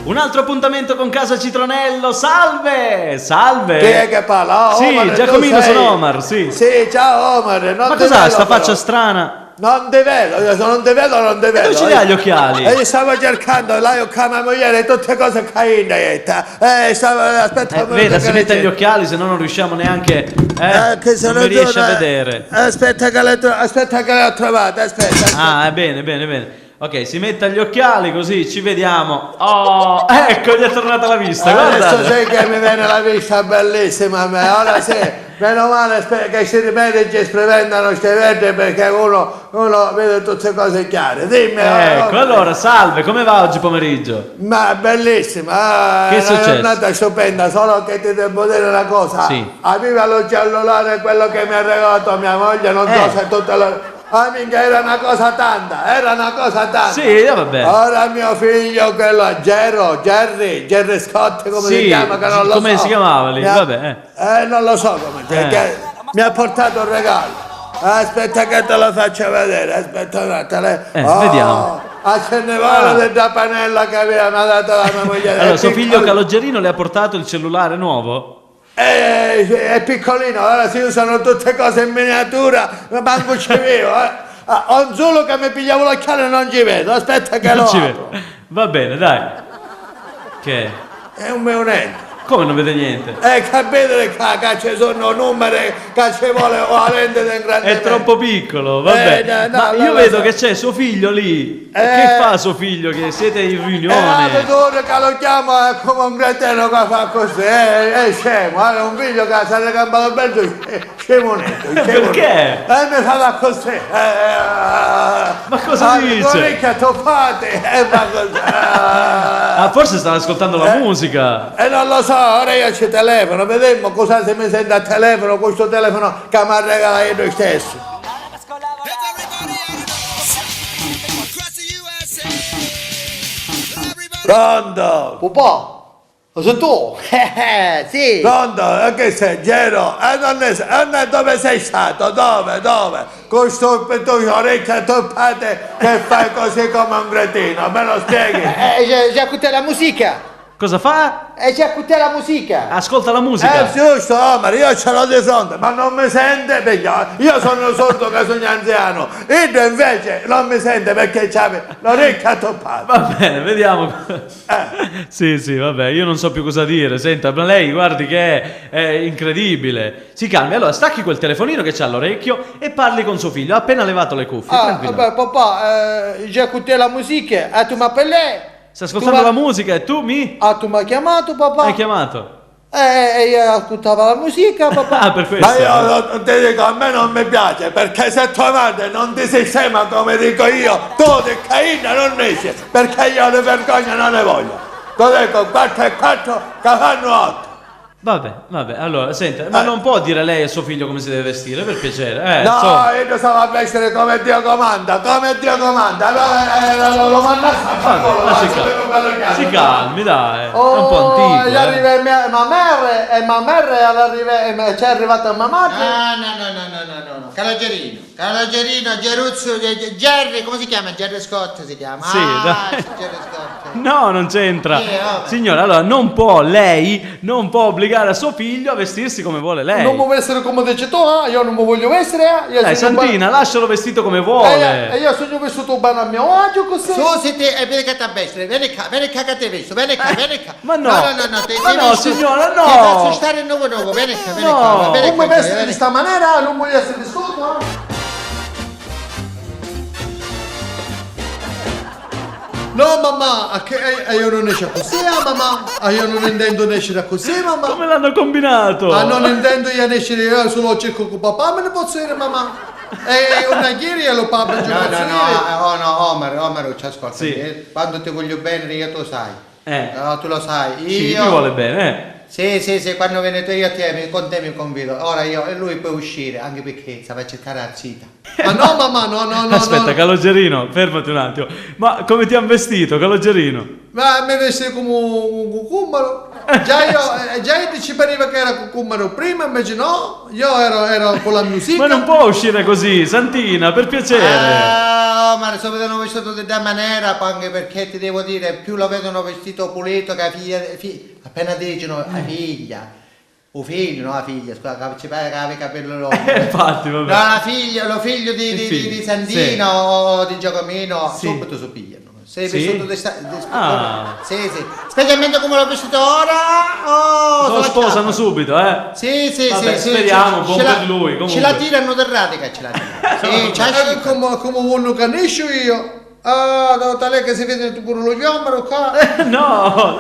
Un altro appuntamento con Casa Citronello. Salve! Salve! Chi è che parla? Sì, Omar, Giacomino, sono Omar, sì. Sì, ciao Omar. Ma cos'ha sta faccia strana? Non ti vedo, io se non ti vedo non ti vedo. Tu ce li hai gli occhiali? E io stavo cercando, là io con mia moglie, tutte cose caine. Aspetta, Veda, si mette gli occhiali, se no non riusciamo neanche. Che se non mi riesce a vedere. Aspetta che le ho trovate, aspetta. Ah, bene, bene, bene. Ok, si metta gli occhiali così ci vediamo. Oh, ecco, gli è tornata la vista, guarda. Adesso sai che mi viene la vista bellissima a me, ora sì. Meno male che si medici sperimentano queste verde perché uno vede tutte cose chiare. Dimmi. Ecco, allora, salve, come va oggi pomeriggio? Ma bellissima, Che è successo? Una giornata stupenda, solo che ti devo dire una cosa. Sì. Aveva lo cellulare quello che mi ha regalato mia moglie, non so se tutte le... minchia, era una cosa tanta. Sì, vabbè. Ora mio figlio, quello Jerry Scott, come si chiama, che non lo so. Come si chiamava lì? Vabbè. Non lo so come, che mi ha portato un regalo. Aspetta che te lo faccio vedere, aspetta un attimo. Vediamo. A Cennevolo da panella che mi ha dato la mia moglie. Allora, suo figlio Caloggerino le ha portato il cellulare nuovo? È piccolino, ora si usano tutte cose in miniatura, ma manco ci vedo. Ho un solo che mi pigliavo l'occhiale e non ci vedo, aspetta che Non lo ci apro. vedo. Va bene, dai. Che? È un meonente. Come non vede niente? Capite che ci sono numeri che ci vuole la lente del grande. È troppo piccolo, vabbè. Ma io vedo che c'è suo figlio lì. Che fa suo figlio? Che siete in riunione? Che lo chiama come un cretino che fa così, è scemo, è un figlio che si è campato bello, scemonetto. Perché? Mi fa così. Ma cosa dice? Orecchie toppate, ma così. Forse stava ascoltando la musica. Non lo so, ora io ci telefono, vediamo cosa se mi sente a telefono, questo telefono che mi ha regalato io stesso. Pronto? Papà, lo sei tu? Sì. Pronto? Che sei? Gero? Dove sei stato? Dove? Con sto orecchie toppate che fai così come un cretino, me lo spieghi? Già ascoltato la musica. Cosa fa? Già ascoltato la musica. Ascolta la musica. Giusto, Omar, io ce l'ho di fronte, ma non mi sente perché io sono sordo che sono anziano. Io invece non mi sente perché c'ha l'orecchia toppata. Va bene, vediamo. Sì, vabbè, io non so più cosa dire. Senta, ma lei guardi che è incredibile. Si calmi, allora stacchi quel telefonino che c'ha all'orecchio e parli con suo figlio. Ha appena levato le cuffie, tranquillo. Vabbè, papà, già ascoltato la musica, tu mi appellai. Stai ascoltando la musica e tu mi... tu mi hai chiamato, papà? Hai chiamato? Io ascoltavo la musica, papà. Per questo. Ma io ti dico, a me non mi piace, perché se tua madre non ti sistema come dico io, tu di Caina non esci, perché io le vergogna non ne voglio. Ti dico 4 e 4 che fanno 8. Vabbè, allora, senta, ma non può dire lei a suo figlio come si deve vestire, per piacere. Io stavo a vestire come Dio comanda, allora lo manda a Si calmi, dai, è un po' antico. Arriva mia madre e c'è arrivata mia madre. No. Caloggerino, Geruzzo, Jerry, come si chiama? Jerry Scott si chiama. Sì, dai. Jerry Scott. No, non c'entra. Signora, allora lei non può obbligare a suo figlio a vestirsi come vuole lei. Non mi vuoi essere come dici tu, io non mi voglio vestire. Dai, Santina, lascialo vestito come vuole. E io sono vestito bene a mio agio così. Su, vieni che ti abbestri, vieni qua che ti vesto, vieni qua. Ma no, signora, no. Ti faccio stare nuovo, vieni qua. Non mi vesti di sta maniera, non voglio essere vestito. No mamma, io non esco così, mamma. Io non intendo escere così, mamma. Come l'hanno combinato? Ma non intendo io escere, io solo cerco con papà, me ne posso dire, mamma. E una ieri lo papà giù. No, Omar, ci ascolta. Sì. Quando ti voglio bene io tu sai. Tu lo sai. Sì, mi vuole bene, Sì, quando venite io con te mi convido. Ora io e lui può uscire, anche perché stava a cercare la zita. Ma no, mamma, no. Aspetta, Caloggerino, fermati un attimo. Ma come ti hanno vestito, Caloggerino? Ma mi veste come un cucumbaro. Già ci pareva che era cucumbaro prima, invece no. Io ero con la musica. Ma non può uscire così, Santina, per piacere. Ma male, se vedono vestito di da maniera, anche perché ti devo dire, più lo vedono vestito pulito che la appena dicono la figlia, o figlio, no la figlia, scusa, che ci pare che aveva i capelli lunghi. Infatti, vabbè. No, la figlia, lo figlio di Sandino o di Giacomino, Sì. subito si pigliano. Sei Sì? vestito di Ah. sì, sì. Specialmente come l'ho vestito ora. Lo sposano subito, eh? Sì, sì, Vabbè, sì, speriamo, buon ce la- per lui, comunque. Ce la tirano del radica, ce la tirano. Sì, c'ha Come uno canisce io. Ah, tale che si vede pure lo giombaro qua. No!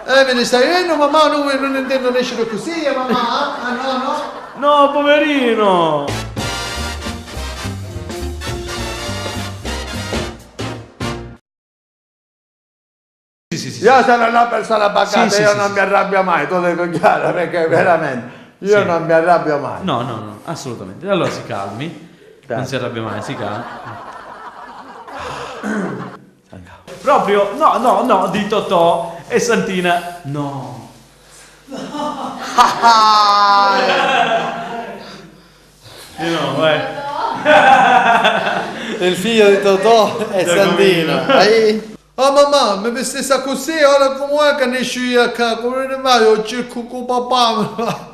Me ne stai vedendo, mamma, non intendo nascere così, mamma. Ah, no, no. No, poverino! Sì, sì, sì. Io sono una persona pacata, Sì, sì, io sì, non sì. mi arrabbio mai, tu dico chiaro, perché veramente io Sì. non mi arrabbio mai. No, no, no, assolutamente. Allora si calmi. Non si arrabbia mai, si calmi. Proprio, no, no, no, di Totò e Santina, no. Io no, vai. Il figlio di Totò è Sandino. Ah mamma, mi vestissa così, ora come è che ne esci io qua? Come ne vai? Ho circo con papà.